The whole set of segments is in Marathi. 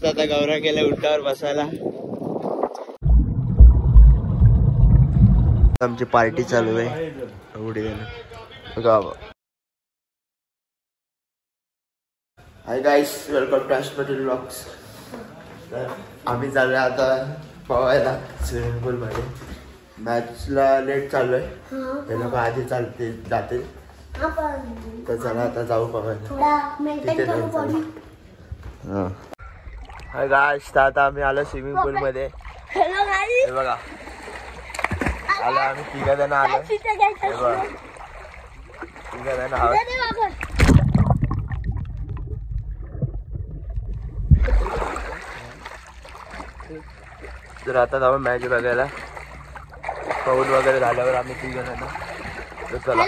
आता गौरा गेला उंटावर बसायला. आमची पार्टी चालू आहे उडी देणं गाव. Hi guys, welcome to hospital blogs. तर आम्ही चाललोय आता पवायला स्विमिंग पूल मध्ये. मॅचला लेट चालू आहे, ते लोक आधी चालते जातील. तर चला आता जाऊ पवायला. हाय गाईस, आता आम्ही आलो स्विमिंग पूल मध्ये. हे बघा आलो आम्ही, 3 जण आलो. हे बघा 3 जण आहोत. तर आता जाऊ मॅच बघायला. पाऊल वगैरे झाल्यावर आम्ही 3 जण. तर चला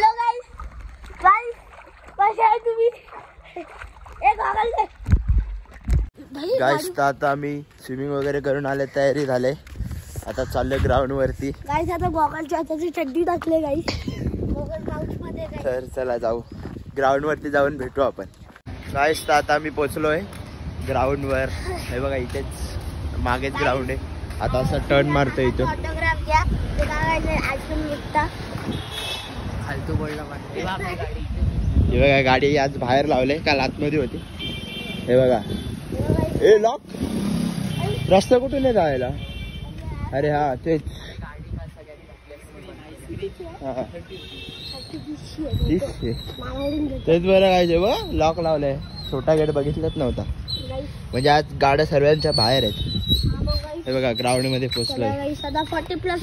गाईस, तर आता आम्ही स्विमिंग वगैरे करून आले, तयारी झाले. आता चाललोय ग्राउंड वरती. गाईस आता गॉगलच्या हाताची चड्डी टाकले गाईस. तर चला जाऊ ग्राउंड वरती, जाऊन भेटू आपण. गाईस, तर आता आम्ही पोहोचलोय ग्राउंड वर. हे बघा इथेच मागेच ग्राउंड आहे. आता असं टर्न मारतोय इथं. ऑटोग्राफ घ्या. ते काय आईस्क्रीम विकता फालतू बोलला पाहिजे. हे बघा गाडी आज बाहेर लावले, काल आतमध्ये होती. हे बघा ए लॉक. रस्ता कुठून आहे जायला? अरे हा तेच. तेच बरं काय बघ, लॉक लावलंय. छोटा गेट बघितलंच नव्हता. म्हणजे आज गाड्या सर्वांच्या बाहेर आहेत. हे बघा ग्राउंड मध्ये पोहोचलोय.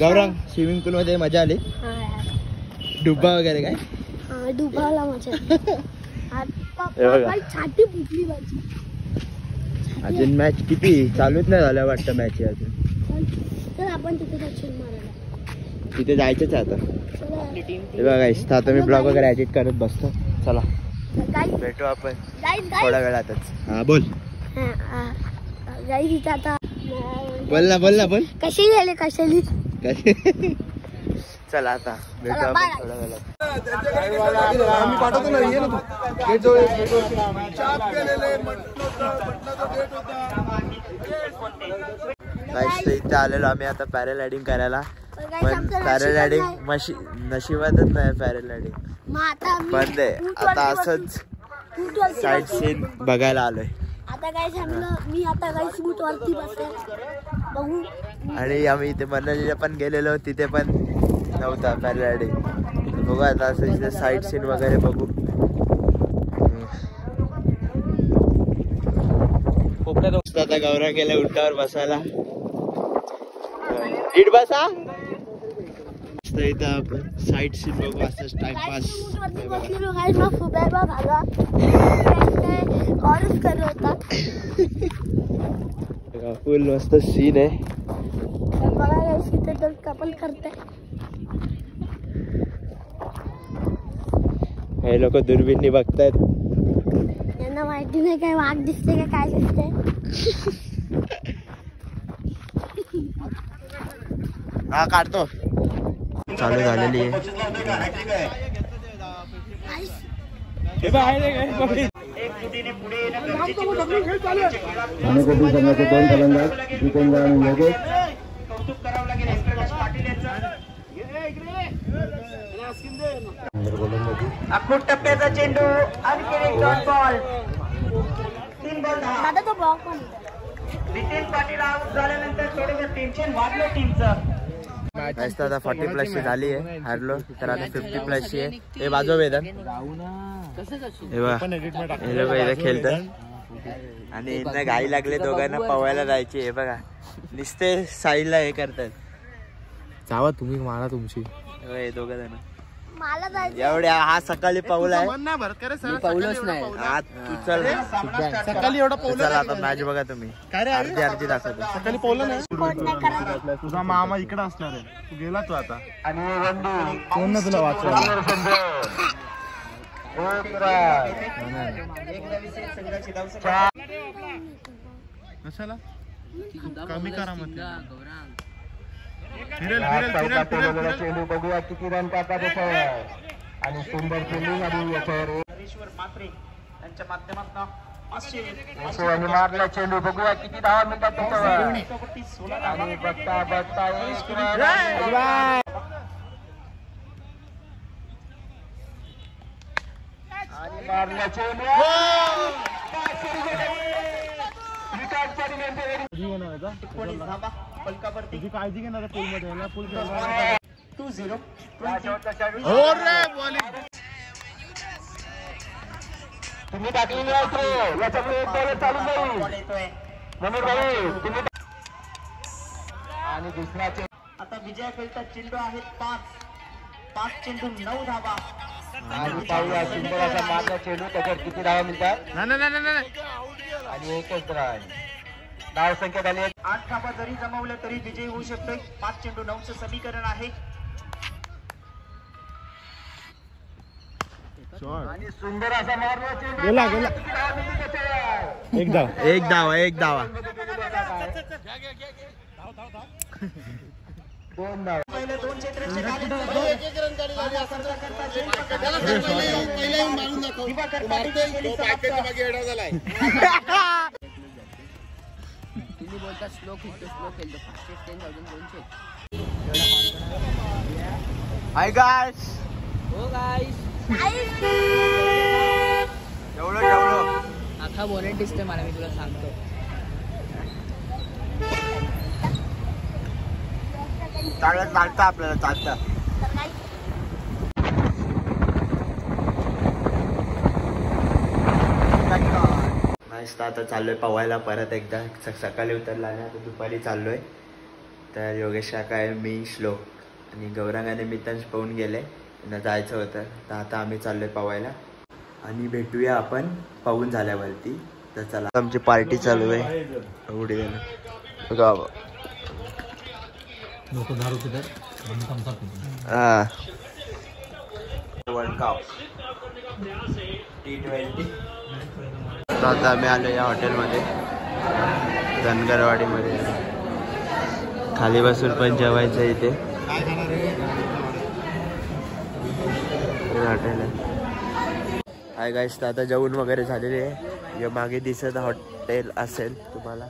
गौरंग, स्विमिंग पूल मध्ये मजा आली? डुबा वगैरे काय? डुबाला मजा. छाती फुटली माझी. अजून मॅच किती चालूच नाही झालं वाटतं मॅच अजून. तर आपण तिथे जायचंच आहे आता. हे बघा आता मी ब्लॉग वगैरे एडिट करत बसतो. चला भेटू आपण थोड्या वेळातच. हा बोल. बोल ना बोल. कशी गेले कशाली. चला आता भेटू आपण थोड्या वेळात. आम्ही पाठवतो ना, ये ना तू. इथे आलेलो आम्ही आता पॅराग्लायडिंग करायला. पण पॅराग्लायडिंग नशिबातच नाही. पॅराग्लायडिंग बंद आहे. आता असंच साईड सीन बघायला आलोय. आता काय सांगलं मी, आता काही स्कूट वरती बसेल बघू. आणि आम्ही इथे मनालीला पण गेलेलो, तिथे पण नव्हता पॅराग्लायडिंग. बघू आता असं इथे साईड सीन वगैरे बघू. आता गौरा गेला उंटावर बसायला. नीट बसा. इथं आपण साईड सीन बघू असं टाइमपास. फुल मस्त सीन आहे. कपल करते हे लोक दुर्बीननी बघतायत. यांना माहिती नाही काय वाघ दिसते का काय दिसते. हा काढतो. चालू झालेली आहे. अखूट टप्प्याचा चेंडू, आणखी एक dot ball. 3 ball 10. Nitin Patil out झाल्यानंतर थोडंसं टेन्शन वाढलं टीमचं. मॅच आता 40+ ची झाली आहे. हारलो तर आता 50+ ची आहे. हे बाजू वेदन हे लोक इथे खेळतात आणि इथं घाई लागले दोघांना पवायला जायची. हे बघा नुसते साईडला हे करतात. जावा तुम्ही मारा तुमची. दोघ जण एवढ्या. हा सकाळी पाऊल आहे. पाऊलच नाही तू. चल सकाळी एवढा पाऊल. आता मॅच बघा तुम्ही. अर्धी दाखवतो. सकाळी पाऊल नाही. तुझा मामा इकडे असणार आहे. तू गेला तू आता. कोण ना तुला वाचवलं. कशाला कमी करा म्हटलं. चेंडू बघूया किती रन टाकायचा आणि सुंदर फिल्डिंग आणि याच्यावर यांच्या माध्यमातून आणि मारला चेंडू, बघूया किती धावा मिळतात त्याच्यावर. आणि बघता बघता आणि मारला चेंडू पलकावरती काळजी घेणार पूलमध्ये पूल 2-0. तुम्ही टाकलेली आहे याच्यामुळे एक बॉल चालू जाईल येतोय म्हणून भाई तुम्ही. आणि दुसरा आता विजयाकरिता चेंडू आहेत 5 चेंडू 9 धावा. आणि पाहूया सुंदर असा मारला चेंडू, त्याच्यावर किती धावा मिळतात. आणि एकच रान. धाव संख्या झाली 8 धावा जरी जमवल्या तरी विजयी होऊ शकतोय. 5 चेंडू 9चं समीकरण आहे. आणि सुंदर असा मारला चेंडू गेला एक धावा. दोन धाव. पहिले 2 क्षेत्राचे तुम्ही बोलता स्लो खेळतो फास्टेस्ट 10,200. Hi guys. हो गाईस, जेवढं अख्खा बोनेट दिसतोय मला, मी तुला सांगतो. चालतं आपल्याला चालतं. मस्त आता चाललोय पवायला परत एकदा. सकाळी उतरला आणि आता दुपारी चाललोय. तर योगेश काका आहे, मी श्लोक आणि गौरांगाने मितांश पाहून गेले, त्यांना जायचं होतं. तर आता आम्ही चाललोय पवायला आणि भेटूया आपण पाहून झाल्यावरती. तर चला, आमची पार्टी चालू आहे. उडी बघा वर्ल्ड कप T20. आता आम्ही आलो या हॉटेलमध्ये, धनगरवाडीमध्ये. खाली बसून पण जेवायचं इथे हॉटेल आहे. हाय गाईस, तर आता जेवण वगैरे झालेले आहे. मागे दिसत हॉटेल असेल तुम्हाला,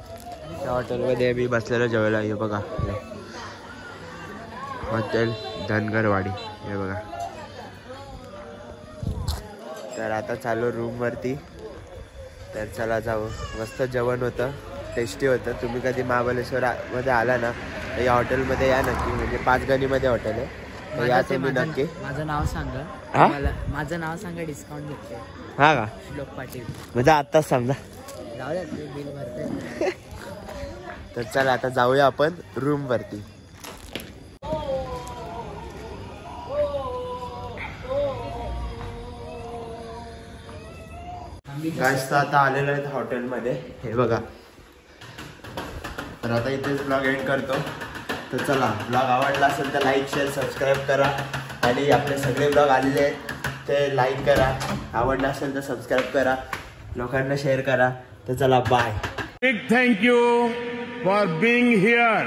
त्या हॉटेलमध्ये मी बसलेलो जेवायला. हे बघा हॉटेल धनगरवाडी, हे बघा. तर आता चालू रूमवरती. तर चला जाऊ. मस्त जेवण होतं, टेस्टी होतं. तुम्ही कधी महाबळेश्वरमध्ये आला ना तर या हॉटेलमध्ये या नक्की. म्हणजे 5 गणीमध्ये हॉटेल आहे, तर या तुम्ही नक्की. माझं नाव सांगा, माझं नाव सांगा, डिस्काउंट भेटते. हा का? श्लोक पाटील. म्हणजे आत्ताच समजा. जाऊ द्या, बिल भरते. तर चला आता जाऊया आपण रूमवरती. गाईस, तर आता आलेलो आहेत हॉटेलमध्ये, हे बघा. तर आता इथेच ब्लॉग एंड करतो. तर चला, ब्लॉग आवडला असेल तर लाईक शेअर सबस्क्राईब करा. आणि आपले सगळे ब्लॉग आलेले आहेत ते लाईक करा. आवडला असेल तर सबस्क्राईब करा, लोकांना शेअर करा. तर चला, bye. Big thank you for being here.